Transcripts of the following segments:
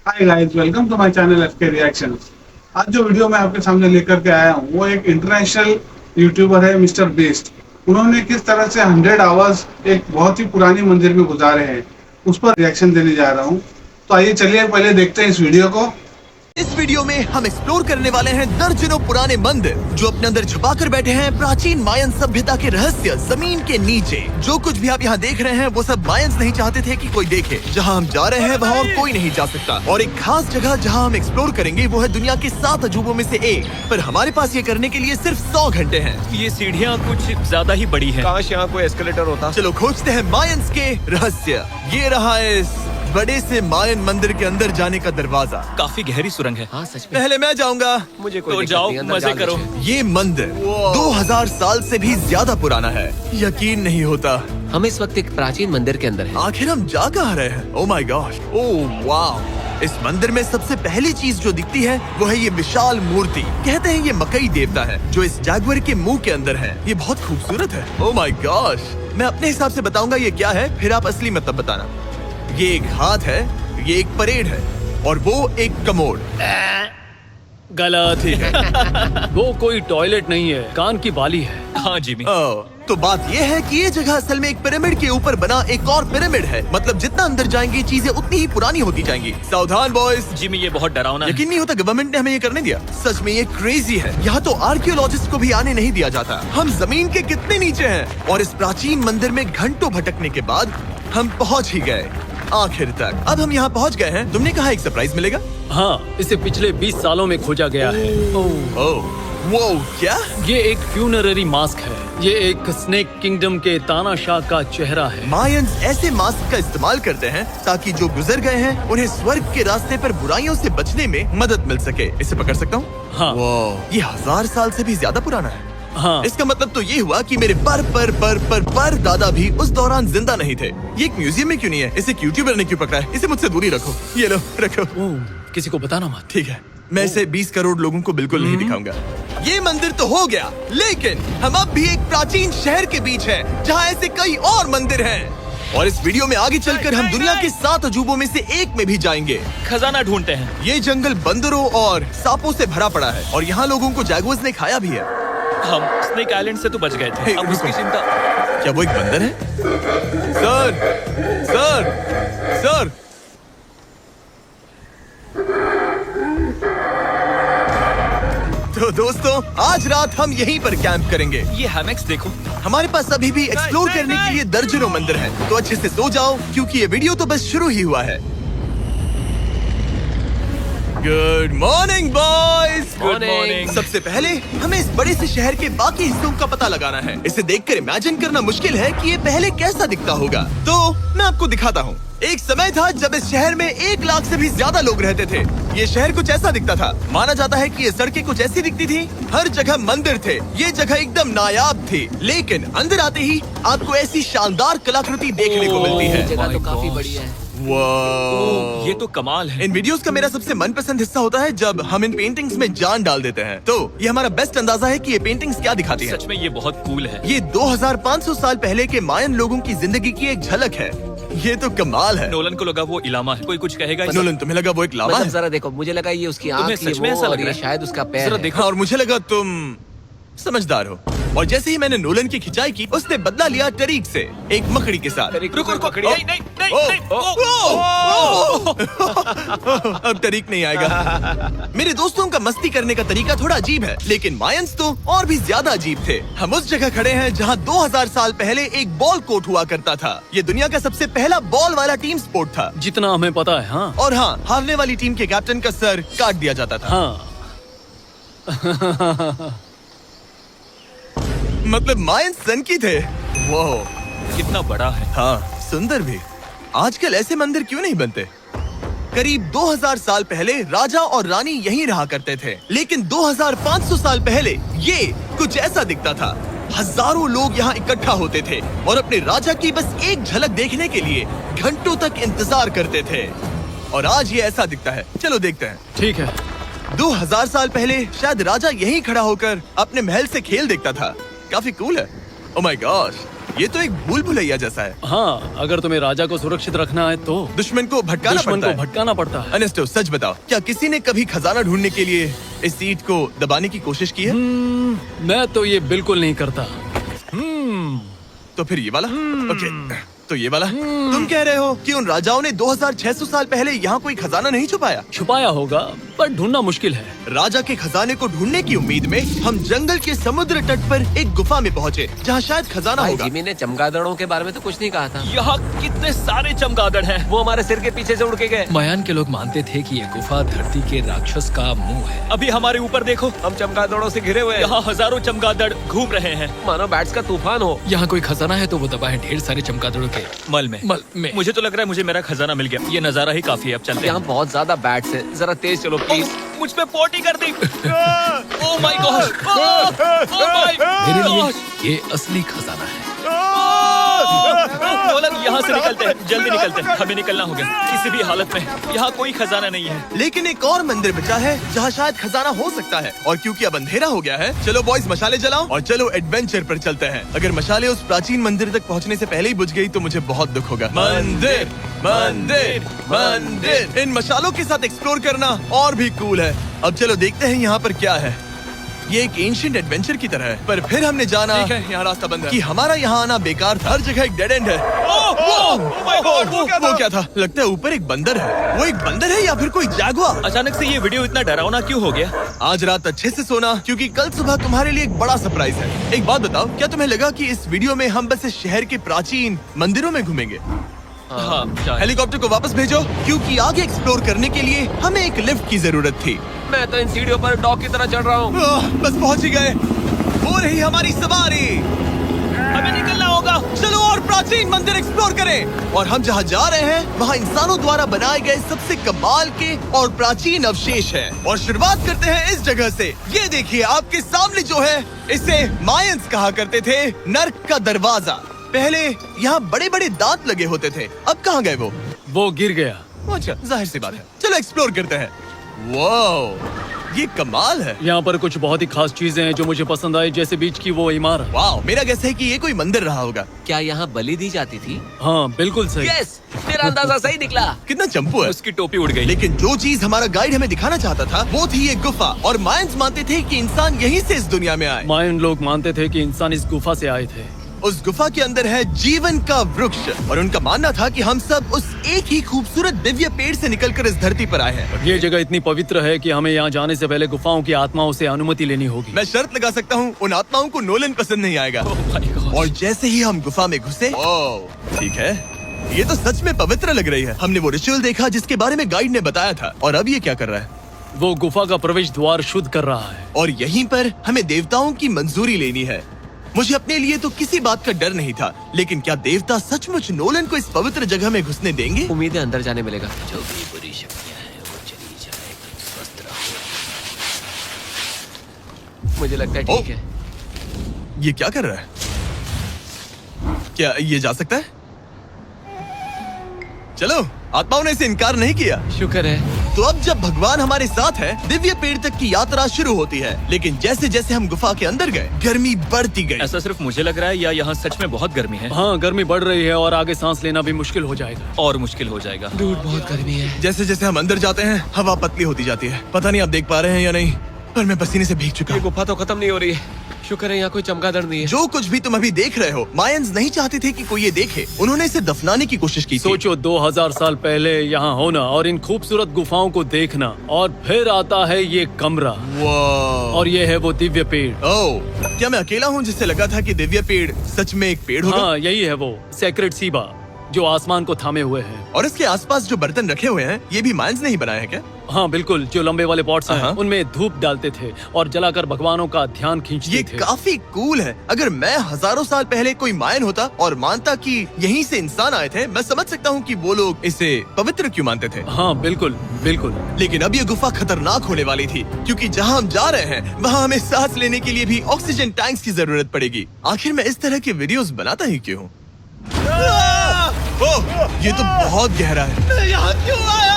Hi guys, welcome to my channel FK reaction. आज जो video मैं आपके सामने लेकर के आया हूँ वो एक इंटरनेशनल यूट्यूबर है मिस्टर बीस्ट। उन्होंने किस तरह से 100 आवर्स एक बहुत ही पुरानी मंदिर में गुजारे हैं उस पर रिएक्शन देने जा रहा हूँ। तो आइए चलिए पहले देखते हैं इस वीडियो को। इस वीडियो में हम एक्सप्लोर करने वाले हैं दर्जनों पुराने मंदिर जो अपने अंदर छुपा कर बैठे हैं प्राचीन मायन सभ्यता के रहस्य जमीन के नीचे। जो कुछ भी आप यहाँ देख रहे हैं वो सब मायंस नहीं चाहते थे कि कोई देखे। जहाँ हम जा रहे हैं वहाँ और कोई नहीं जा सकता, और एक खास जगह जहाँ हम एक्सप्लोर करेंगे वो है दुनिया के 7 अजूबों में से एक। पर हमारे पास ये करने के लिए सिर्फ 100 घंटे हैं। ये सीढ़ियाँ कुछ ज्यादा ही बड़ी हैं। काश यहाँ कोई एस्केलेटर होता। चलो खोजते हैं मायंस के रहस्य। ये रहा इस बड़े से मायन मंदिर के अंदर जाने का दरवाजा। काफी गहरी सुरंग है। हाँ सच में। पहले मैं जाऊंगा। मुझे कोई तो दिक्कत जाओ, नहीं, अंदर मजे जाने करो। दीजिए। ये मंदिर 2000 साल से भी ज्यादा पुराना है। यकीन नहीं होता, हम इस वक्त एक प्राचीन मंदिर के अंदर हैं। आखिर हम जा कहाँ रहे हैं? ओह माय गॉश, ओह वाव। इस मंदिर में सबसे पहली चीज जो दिखती है वो है ये विशाल मूर्ति। कहते हैं ये मकई देवता है जो इस जैगुआर के मुंह के अंदर है। ये बहुत खूबसूरत है। ओह माय गॉश, मैं अपने हिसाब से बताऊंगा ये क्या है, फिर आप असली मतलब बताना। ये एक हाथ है, ये एक परेड है, और वो एक कमोड। गलत। ठीक है। वो कोई टॉयलेट नहीं है, कान की बाली है। हाँ जिमी। तो बात ये है कि ये जगह असल में एक पिरामिड के ऊपर बना एक और पिरामिड है। मतलब जितना अंदर जाएंगे चीजें उतनी ही पुरानी होती जाएंगी। सावधान बॉयज। जिमी ये बहुत डरावना है। यकीन नहीं होता गवर्नमेंट ने हमें ये करने दिया। सच में ये क्रेजी है। यहाँ तो आर्कियोलॉजिस्ट को भी आने नहीं दिया जाता। हम जमीन के कितने नीचे हैं, और इस प्राचीन मंदिर में घंटों भटकने के बाद हम पहुँच ही गए आखिर तक। अब हम यहाँ पहुँच गए हैं। तुमने कहा एक सरप्राइज मिलेगा। हाँ, इसे पिछले 20 सालों में खोजा गया है। ओह वो क्या? ये एक फ्यूनररी मास्क है। ये एक स्नेक किंगडम के तानाशाह का चेहरा है। मायंस ऐसे मास्क का इस्तेमाल करते हैं ताकि जो गुजर गए हैं उन्हें स्वर्ग के रास्ते पर बुराइयों से बचने में मदद मिल सके। इसे पकड़ सकता हूँ? हाँ। ये 1000 साल से भी ज्यादा पुराना है। हाँ। इसका मतलब तो ये हुआ कि मेरे पर दादा भी उस दौरान जिंदा नहीं थे। ये एक म्यूजियम में क्यों नहीं है? इसे एक यूट्यूबर ने क्यों पकड़ा है? इसे मुझसे दूरी रखो। ये लो रखो। ओह, किसी को बताना मत। ठीक है, मैं इसे 20 करोड़ लोगों को बिल्कुल नहीं दिखाऊंगा। ये मंदिर तो हो गया, लेकिन हम अब भी एक प्राचीन शहर के बीच हैं, जहाँ ऐसे कई और मंदिर हैं। और इस वीडियो में आगे चलकर हम दुनिया के 7 अजूबों में से एक में भी जाएंगे। खजाना ढूंढते हैं। ये जंगल बंदरों और सांपों से भरा पड़ा है, और यहाँ लोगों को जैगुआर्स ने खाया भी है। हम स्नेक आइलैंड से तो बच गए थे। हे, अब उसकी रुको। चिंता। क्या वो एक बंदर है? Sir, sir, sir. तो दोस्तों, आज रात हम यहीं पर कैंप करेंगे। ये हैमेक्स देखो। हमारे पास अभी भी एक्सप्लोर करने के लिए दर्जनों मंदिर हैं। तो अच्छे से सो जाओ, क्योंकि ये वीडियो तो बस शुरू ही हुआ है। Good morning boys. Good morning. सबसे पहले हमें इस बड़े से शहर के बाकी हिस्सों का पता लगाना है। इसे देखकर इमेजिन करना मुश्किल है कि ये पहले कैसा दिखता होगा। तो मैं आपको दिखाता हूँ। एक समय था जब इस शहर में 1 लाख से भी ज्यादा लोग रहते थे। ये शहर कुछ ऐसा दिखता था। माना जाता है कि ये सड़कें कुछ ऐसी दिखती थी। हर जगह मंदिर थे। ये जगह एकदम नायाब थी, लेकिन अंदर आते ही आपको ऐसी शानदार कलाकृति देखने को मिलती है। जगह तो my काफी gosh। बड़ी है। वाह, ये तो कमाल है। इन वीडियोस का मेरा सबसे मनपसंद हिस्सा होता है जब हम इन पेंटिंग्स में जान डाल देते हैं। तो ये हमारा बेस्ट अंदाजा है कि ये पेंटिंग्स क्या दिखाती हैं। सच में ये बहुत कूल है। ये 2500 साल पहले के मायन लोगों की जिंदगी की एक झलक है। ये तो कमाल है। नोलन को लगा वो इलामा है। कोई कुछ कहेगा? नोलन, तुम्हें लगा वो एक लावा मतलब है? जरा देखो, मुझे लगा ये उसकी तुम्हें आँख, ये सच में वो, ऐसा और लग ये रहा है? शायद उसका पैर जरा है। देखो। और मुझे लगा तुम समझदार हो। और जैसे ही मैंने नोलन की खिंचाई की, उसने बदला लिया टरीक से, एक मकड़ी के साथ। रुको रुको। ओ, नहीं नहीं नहीं ओ, नहीं। ओ, अब तरीक नहीं आएगा। मेरे दोस्तों का मस्ती करने का तरीका थोड़ा अजीब है, लेकिन मायंस तो और भी ज्यादा अजीब थे। हम उस जगह खड़े हैं जहां 2000 साल पहले एक बॉल कोर्ट हुआ करता था। ये दुनिया का सबसे पहला बॉल वाला टीम स्पोर्ट था। जितना हमें पता है। हाँ। और हाँ, हारने वाली टीम के कैप्टन का सर काट दिया जाता था। हाँ। मतलब मायंस सन की थे। वो कितना बड़ा है। हाँ, सुंदर भी। आजकल ऐसे मंदिर क्यों नहीं बनते? करीब 2000 साल पहले राजा और रानी यहीं रहा करते थे, लेकिन 2500 साल पहले ये कुछ ऐसा दिखता था। हजारों लोग यहाँ इकट्ठा होते थे और अपने राजा की बस एक झलक देखने के लिए घंटों तक इंतजार करते थे। और आज ये ऐसा दिखता है। चलो देखते हैं। ठीक है। 2000 साल पहले शायद राजा यहीं खड़ा होकर अपने महल से खेल देखता था। काफी कूल है। ओह माय गॉश, ये तो एक भूल भुलैया जैसा है। हाँ, अगर तुम्हें राजा को सुरक्षित रखना है तो दुश्मन को भटकाना दुश्मन पड़ता को है। भटकाना पड़ता है। अनेस्टो, सच बताओ, क्या किसी ने कभी खजाना ढूंढने के लिए इस सीट को दबाने की कोशिश की है? मैं तो ये बिल्कुल नहीं करता। तो फिर ये वाला? ओके, तो ये वाला? तुम कह रहे हो कि उन राजाओं ने 2600 साल पहले यहाँ कोई खजाना नहीं छुपाया? छुपाया होगा, पर ढूंढना मुश्किल है। राजा के खजाने को ढूंढने की उम्मीद में हम जंगल के समुद्र तट पर एक गुफा में पहुँचे, जहाँ शायद खजाना भाई होगा। जिमी ने चमगादड़ों के बारे में तो कुछ नहीं कहा था। यहाँ कितने सारे चमगादड़ हैं। वो हमारे सिर के पीछे से उड़ के गए। मयान के लोग मानते थे कि ये गुफा धरती के राक्षस का मुंह है। अभी हमारे ऊपर देखो, हम चमगादड़ों से घिरे हुए हैं। यहाँ हजारों चमगादड़ घूम रहे हैं। मानो बैट्स का तूफान हो। यहाँ कोई खजाना है तो वो दबा है ढेर सारे चमगादड़ों के मल में। मुझे तो लग रहा है मुझे मेरा खजाना मिल गया। ये नजारा ही काफी है, अब चलते यहाँ हैं। बहुत ज्यादा बैट्स है, जरा तेज चलो प्लीज। मुझ पे पोटी कर दी। Oh my gosh, oh my मेरे लिए गॉश। ये असली खजाना है। नोलन, यहाँ से निकलते हैं, जल्दी निकलते हैं, हमें निकलना होगा किसी भी हालत में। यहाँ कोई खजाना नहीं है। लेकिन एक और मंदिर बचा है जहाँ शायद खजाना हो सकता है, और क्योंकि अब अंधेरा हो गया है, चलो बॉयज मशाले जलाओ और चलो एडवेंचर पर चलते हैं। अगर मशाले उस प्राचीन मंदिर तक पहुँचने से पहले ही बुझ गई तो मुझे बहुत दुख होगा। मंदिर, मंदिर, मंदिर। इन मशालों के साथ एक्सप्लोर करना और भी कूल है। अब चलो देखते हैं यहाँ पर क्या है। ये एक एंशिएंट एडवेंचर की तरह है, पर फिर हमने जाना ठीक है, यहाँ रास्ता बंद है। कि हमारा यहाँ आना बेकार था। हर जगह एक डेड एंड है। वो क्या था? लगता है ऊपर एक बंदर है। वो एक बंदर है या फिर कोई जागुआर? अचानक से ये वीडियो इतना डरावना क्यों हो गया? आज रात अच्छे से सोना, क्योंकि कल सुबह तुम्हारे लिए एक बड़ा सरप्राइज है। एक बात बताओ, क्या तुम्हें लगा कि इस वीडियो में हम बस इस शहर के प्राचीन मंदिरों में घूमेंगे? हाँ, शायद। हेलीकॉप्टर को वापस भेजो, क्योंकि आगे एक्सप्लोर करने के लिए हमें एक लिफ्ट की जरूरत थी। मैं तो इन सीढ़ियों पर डॉग की तरह चढ़ रहा हूँ। बस पहुंच ही गए। हो रही हमारी सवारी। हमें निकलना होगा। चलो और प्राचीन मंदिर एक्सप्लोर करें। और हम जहाँ जा रहे हैं वहाँ इंसानों द्वारा बनाए गए सबसे कमाल के और प्राचीन अवशेष हैं। और शुरुआत करते हैं इस जगह से। ये देखिए आपके सामने जो है, इसे मायंस कहा करते थे नर्क का दरवाजा। पहले यहाँ बड़े बड़े दांत लगे होते थे, अब कहाँ गए वो? वो गिर गया। अच्छा, जाहिर सी बात है। चलो एक्सप्लोर करते हैं। वाओ, ये कमाल है। यहाँ पर कुछ बहुत ही खास चीजें हैं जो मुझे पसंद आई, जैसे बीच की वो इमारत। वाओ, मेरा गैस है कि ये कोई मंदिर रहा होगा। क्या यहाँ बलि दी जाती थी? हाँ, बिल्कुल सही। यस, मेरा अंदाजा सही निकला। कितना चंपू है। उसकी टोपी उड़ गई। लेकिन जो चीज हमारा गाइड हमें दिखाना चाहता था वो थी ये गुफा। और मायंस मानते थे कि इंसान यहीं से इस दुनिया में आए। मायन लोग मानते थे कि इंसान इस गुफा से आए थे। उस गुफा के अंदर है जीवन का वृक्ष, और उनका मानना था कि हम सब उस एक ही खूबसूरत दिव्य पेड़ से निकलकर इस धरती पर आए हैं। ये जगह इतनी पवित्र है कि हमें यहाँ जाने से पहले गुफाओं की आत्माओं से अनुमति लेनी होगी। मैं शर्त लगा सकता हूँ उन आत्माओं को नोलन पसंद नहीं आएगा। और जैसे ही हम गुफा में घुसे, ठीक है, ये तो सच में पवित्र लग रही है। हमने वो रिचुअल देखा जिसके बारे में गाइड ने बताया था। और अब ये क्या कर रहा है? वो गुफा का प्रवेश द्वार शुद्ध कर रहा है। और यहीं पर हमें देवताओं की मंजूरी लेनी है। मुझे अपने लिए तो किसी बात का डर नहीं था, लेकिन क्या देवता सचमुच नोलन को इस पवित्र जगह में घुसने देंगे? उम्मीद है अंदर जाने मिलेगा। जो भी बुरी शक्तियाँ हैं वो चली जाएगी। स्वस्थ रहो। मुझे लगता है ठीक है। ये क्या कर रहा है? क्या ये जा सकता है? चलो, आत्माओं ने इसे इनकार नहीं किया। शुक्र है। तो अब जब भगवान हमारे साथ है, दिव्य पेड़ तक की यात्रा शुरू होती है। लेकिन जैसे जैसे हम गुफा के अंदर गए, गर्मी बढ़ती गई। ऐसा सिर्फ मुझे लग रहा है या यहाँ सच में बहुत गर्मी है? हाँ, गर्मी बढ़ रही है और आगे सांस लेना भी मुश्किल हो जाएगा। और मुश्किल हो जाएगा। दूर बहुत गर्मी है। जैसे जैसे हम अंदर जाते हैं, हवा पतली होती जाती है। पता नहीं आप देख पा रहे हैं या नहीं, पर मैं पसीने से भीग चुका ये हूँ। गुफा तो खत्म नहीं हो रही है। शुक्र है यहाँ कोई चमगादड़ नहीं है। जो कुछ भी तुम अभी देख रहे हो, मायंस नहीं चाहते थे कि कोई ये देखे। उन्होंने इसे दफनाने की कोशिश की थी। सोचो, 2000 साल पहले यहाँ होना और इन खूबसूरत गुफाओं को देखना, और फिर आता है ये कमरा, वाह। और ये है वो दिव्य पेड़। ओह, क्या मैं अकेला हूँ जिससे लगा था कि दिव्य पेड़ सच में एक पेड़ होगा? हाँ, यही है वो सेक्रेट सीबा जो आसमान को थामे हुए है। और इसके आसपास जो बर्तन रखे हुए हैं, ये भी मायंस ने ही बनाए हैं क्या? हाँ बिल्कुल, जो लंबे वाले पॉट्स हैं, हाँ। उनमें धूप डालते थे और जलाकर भगवानों का ध्यान खींचते ये थे। काफी कूल है। अगर मैं हजारों साल पहले कोई मायन होता और मानता कि यहीं से इंसान आए थे, मैं समझ सकता हूँ कि वो लोग इसे पवित्र क्यों मानते थे। हाँ बिल्कुल बिल्कुल। लेकिन अब ये गुफा खतरनाक होने वाली थी, क्योंकि जहाँ हम जा रहे हैं वहाँ हमें सांस लेने के लिए भी ऑक्सीजन टैंक्स की जरूरत पड़ेगी। आखिर मैं इस तरह के वीडियोस बनाता ही क्यों हूँ? ओह, ये तो बहुत गहरा है। मैं यहाँ क्यों आया?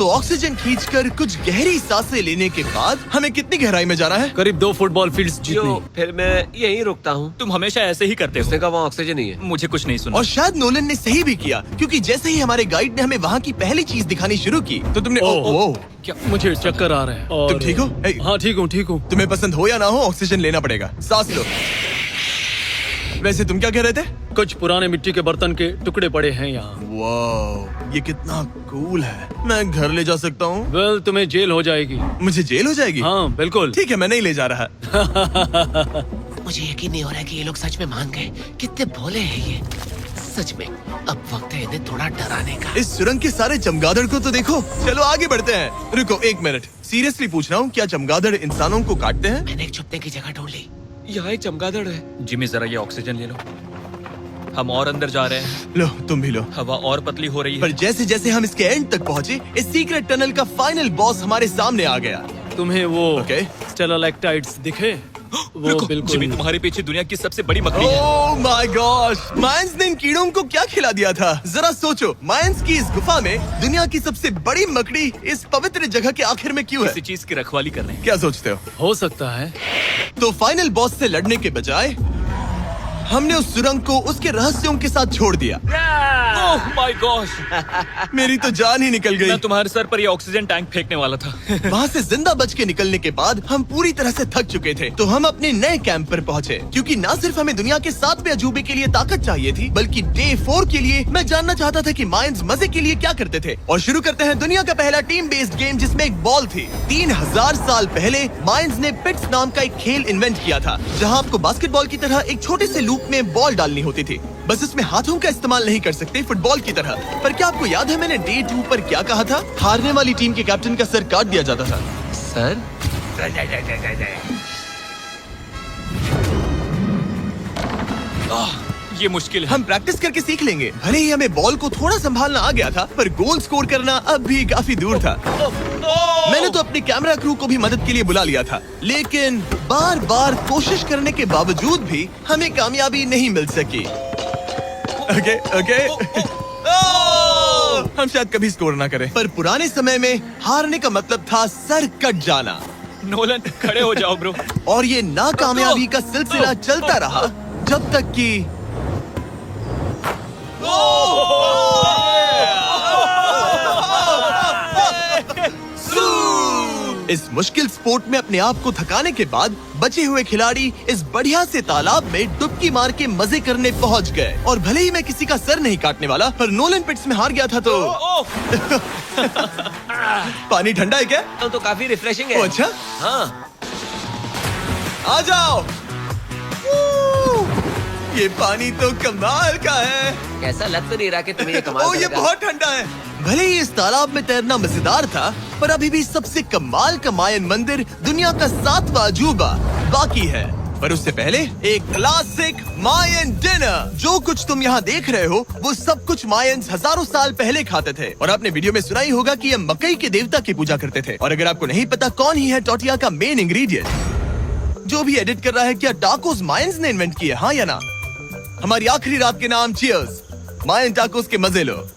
तो ऑक्सीजन खींचकर कुछ गहरी सांसें लेने के बाद हमें कितनी गहराई में जाना है? करीब 2 फुटबॉल फील्ड्स जो जितनी। फिर मैं यहीं रुकता हूँ। तुम हमेशा ऐसे ही करते उसने हो। कहा वहाँ ऑक्सीजन ही है। मुझे कुछ नहीं सुना। और शायद नोलन ने सही भी किया, क्योंकि जैसे ही हमारे गाइड ने हमें वहाँ की पहली चीज दिखानी शुरू की तो तुमने ओह। क्या मुझे चक्कर आ रहे हैं। और तुम ठीक हो? ए, हाँ ठीक हूँ। तुम्हें पसंद हो या ना हो, ऑक्सीजन लेना पड़ेगा। सांस लो। वैसे तुम क्या कह रहे थे? कुछ पुराने मिट्टी के बर्तन के टुकड़े पड़े हैं यहाँ। वाह, ये कितना कूल है। मैं घर ले जा सकता हूँ? वेल तुम्हें जेल हो जाएगी। मुझे जेल हो जाएगी? हाँ बिल्कुल। ठीक है, मैं नहीं ले जा रहा। मुझे यकीन नहीं हो रहा है कि ये लोग सच में मान गए। कितने भोले हैं ये। सच में अब वक्त है इन्हें थोड़ा डराने का। इस सुरंग के सारे चमगादड़ को तो देखो। चलो आगे बढ़ते हैं। रुको 1 मिनट, सीरियसली पूछ रहा हूँ, क्या चमगादड़ इंसानों को काटते हैं? मैंने एक छुपने की जगह ढूंढ ली। यहाँ एक चमगादड़ है। जिमी जरा ये ऑक्सीजन ले लो। हम और अंदर जा रहे हैं। लो तुम भी लो। हवा और पतली हो रही पर है। जैसे जैसे हम इसके एंड तक पहुँचे, इस सीक्रेट टनल का फाइनल बॉस हमारे सामने आ गया। तुम्हें वो ओके। स्टेलाक्टाइट्स दिखे? वो रुको, बिल्कुल। जिमी तुम्हारे पीछे दुनिया की सबसे बड़ी मकड़ी है। ओह माय गॉश, मायंस ने इन कीड़ों को क्या खिला दिया था? जरा सोचो, मायंस की इस गुफा में दुनिया की सबसे बड़ी मकड़ी इस पवित्र जगह के आखिर में क्यों है? किसी चीज की रखवाली कर रहे हैं। क्या सोचते हो? हो सकता है। तो फाइनल बॉस से लड़ने के बजाय हमने उस सुरंग को उसके रहस्यों के साथ छोड़ दिया। ओह माय गॉश, मेरी तो जान ही निकल गई। मैं तुम्हारे सर पर ये ऑक्सीजन टैंक फेंकने वाला था। वहाँ से जिंदा बच के निकलने के बाद हम पूरी तरह से थक चुके थे, तो हम अपने नए कैंप पर पहुँचे। क्योंकि न सिर्फ हमें दुनिया के 7वें अजूबे के लिए ताकत चाहिए थी, बल्कि डे 4 के लिए मैं जानना चाहता था कि मायंस मजे के लिए क्या करते थे। और शुरू करते हैं दुनिया का पहला टीम बेस्ड गेम, जिसमें एक बॉल थी। 3000 साल पहले मायंस ने पिट्स नाम का एक खेल इन्वेंट किया था, जहाँ आपको बास्केटबॉल की तरह एक छोटे से लूप में बॉल डालनी होती थी। बस इसमें हाथों का इस्तेमाल नहीं कर सकते, फुटबॉल की तरह। पर क्या आपको याद है मैंने डे 2 पर क्या कहा था? हारने वाली टीम के कैप्टन का सर काट दिया जाता था। सर ये मुश्किल है। हम प्रैक्टिस करके सीख लेंगे। भले ही हमें बॉल को थोड़ा संभालना आ गया था, पर गोल स्कोर करना अब भी काफी दूर था। मैंने तो अपने कैमरा क्रू को भी मदद के लिए बुला लिया था, लेकिन बार बार कोशिश करने के बावजूद भी हमें कामयाबी नहीं मिल सकी। ओके हम शायद कभी स्कोर ना करें, पर पुराने समय में हारने का मतलब था सर कट जाना। नोलन खड़े हो जाओ ब्रो। और ये नाकामयाबी का सिलसिला चलता रहा जब तक कि इस मुश्किल स्पोर्ट में अपने आप को थकाने के बाद बचे हुए खिलाड़ी इस बढ़िया से तालाब में डुबकी मार के मजे करने पहुंच गए। और भले ही मैं किसी का सर नहीं काटने वाला, पर नोलन पिट्स में हार गया था तो पानी ठंडा है क्या? तो काफी रिफ्रेशिंग है। ओ, अच्छा हाँ। आ जाओ। ये पानी तो कमाल का है। कैसा लग तो नहीं रहा कि तुम्हें ये कमाल ओ, ये करेगा। बहुत ठंडा है। भले ही इस तालाब में तैरना मजेदार था, पर अभी भी सबसे कमाल का मायन मंदिर, दुनिया का 7वां अजूबा बाकी है। पर उससे पहले एक क्लासिक मायन डिनर। जो कुछ तुम यहाँ देख रहे हो, वो सब कुछ मायंस हजारों साल पहले खाते थे। और आपने वीडियो में सुना ही होगा कि ये मकई के देवता की पूजा करते थे। और अगर आपको नहीं पता कौन ही है टोटिया का मेन इंग्रेडिएंट, जो भी एडिट कर रहा है, क्या टाकोस मायंस ने इन्वेंट किए, हाँ या ना? हमारी आखिरी रात के नाम चीयर्स, मायन टाकोस के मजे लो।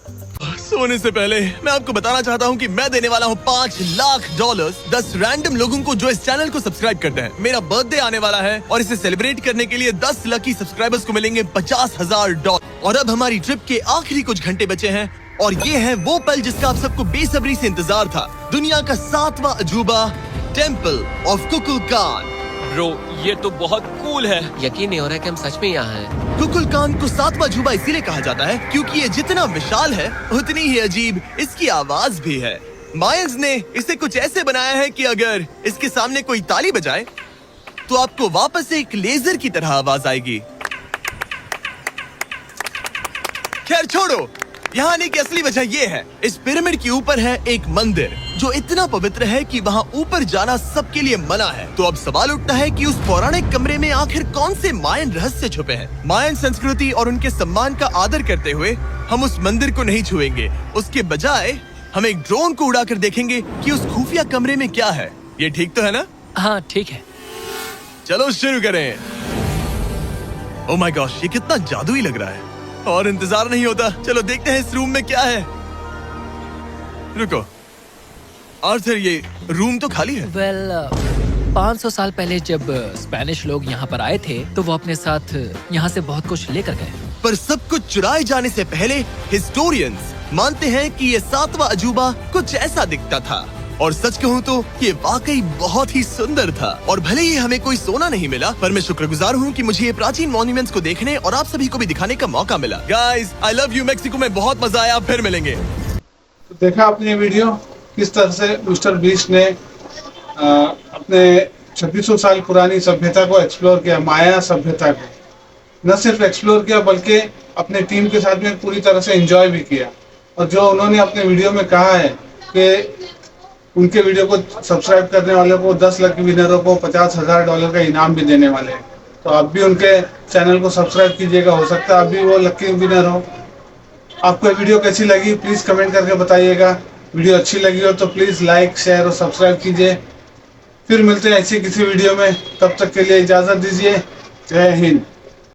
सोने से पहले मैं आपको बताना चाहता हूँ कि मैं देने वाला हूँ $5 लाख 10 रैंडम लोगों को जो इस चैनल को सब्सक्राइब करते हैं। मेरा बर्थडे आने वाला है और इसे सेलिब्रेट करने के लिए 10 लकी सब्सक्राइबर्स को मिलेंगे $50,000। और अब हमारी ट्रिप के आखिरी कुछ घंटे बचे हैं, और ये है वो पल जिसका आप सबको बेसब्री से इंतजार था। दुनिया का 7वां अजूबा, टेम्पल ऑफ कुकुलकान। ब्रो ये तो बहुत कूल है। यकीन नहीं हो रहा है कि हम सच में यहाँ हैं। कुकुलकान को 7वां अजूबा इसीलिए कहा जाता है क्योंकि ये जितना विशाल है, उतनी ही अजीब इसकी आवाज भी है। मायंस ने इसे कुछ ऐसे बनाया है कि अगर इसके सामने कोई ताली बजाए तो आपको वापस एक लेजर की तरह आवाज आएगी। खैर छोड़ो, यहाँ आने की असली वजह ये है, इस पिरामिड के ऊपर है एक मंदिर जो इतना पवित्र है कि वहाँ ऊपर जाना सबके लिए मना है। तो अब सवाल उठता है कि उस पौराणिक कमरे में आखिर कौन से मायन रहस्य छुपे हैं। मायन संस्कृति और उनके सम्मान का आदर करते हुए हम उस मंदिर को नहीं छुएंगे। उसके बजाय हम एक ड्रोन को उड़ाकर देखेंगे कि उस खुफिया कमरे में क्या है। ये ठीक तो है ना? हाँ ठीक है। चलो शुरू करें। ओह माय गॉश, ये कितना जादुई लग रहा है और इंतजार नहीं होता। चलो देखते हैं इस रूम में क्या है। रुको, आर्थर, ये रूम तो खाली है। वेल 500 साल पहले जब स्पेनिश लोग यहाँ पर आए थे तो वो अपने साथ यहाँ से बहुत कुछ लेकर गए। पर सब कुछ चुराए जाने से पहले हिस्टोरियंस मानते हैं कि ये 7वां अजूबा कुछ ऐसा दिखता था। और सच कहूँ तो ये वाकई बहुत ही सुंदर था। और भले ही हमें कोई सोना नहीं मिला, पर मैं शुक्रगुजार हूँ कि मुझे ये प्राचीन मॉन्यूमेंट्स को देखने और आप सभी को भी दिखाने का मौका मिला। Guys, I love you Mexico में बहुत मजा आया, फिर मिलेंगे। तो देखा आपने ये वीडियो किस तरह से मिस्टर बीस्ट ने अपने 2600 साल पुरानी सभ्यता को एक्सप्लोर किया, माया सभ्यता को न सिर्फ एक्सप्लोर किया बल्कि अपने टीम के साथ में पूरी तरह से एंजॉय भी किया। और जो उन्होंने अपने वीडियो में कहा है कि उनके वीडियो को सब्सक्राइब करने वालों को 10 लकी विनरों को $50,000 का इनाम भी देने वाले हैं। तो आप भी उनके चैनल को सब्सक्राइब कीजिएगा, हो सकता है आप भी वो लकी विनर हो। आपको ये वीडियो कैसी लगी प्लीज कमेंट करके बताइएगा। वीडियो अच्छी लगी हो तो प्लीज लाइक, शेयर और सब्सक्राइब कीजिए। फिर मिलते हैं ऐसी किसी वीडियो में, तब तक के लिए इजाजत दीजिए। जय हिंद।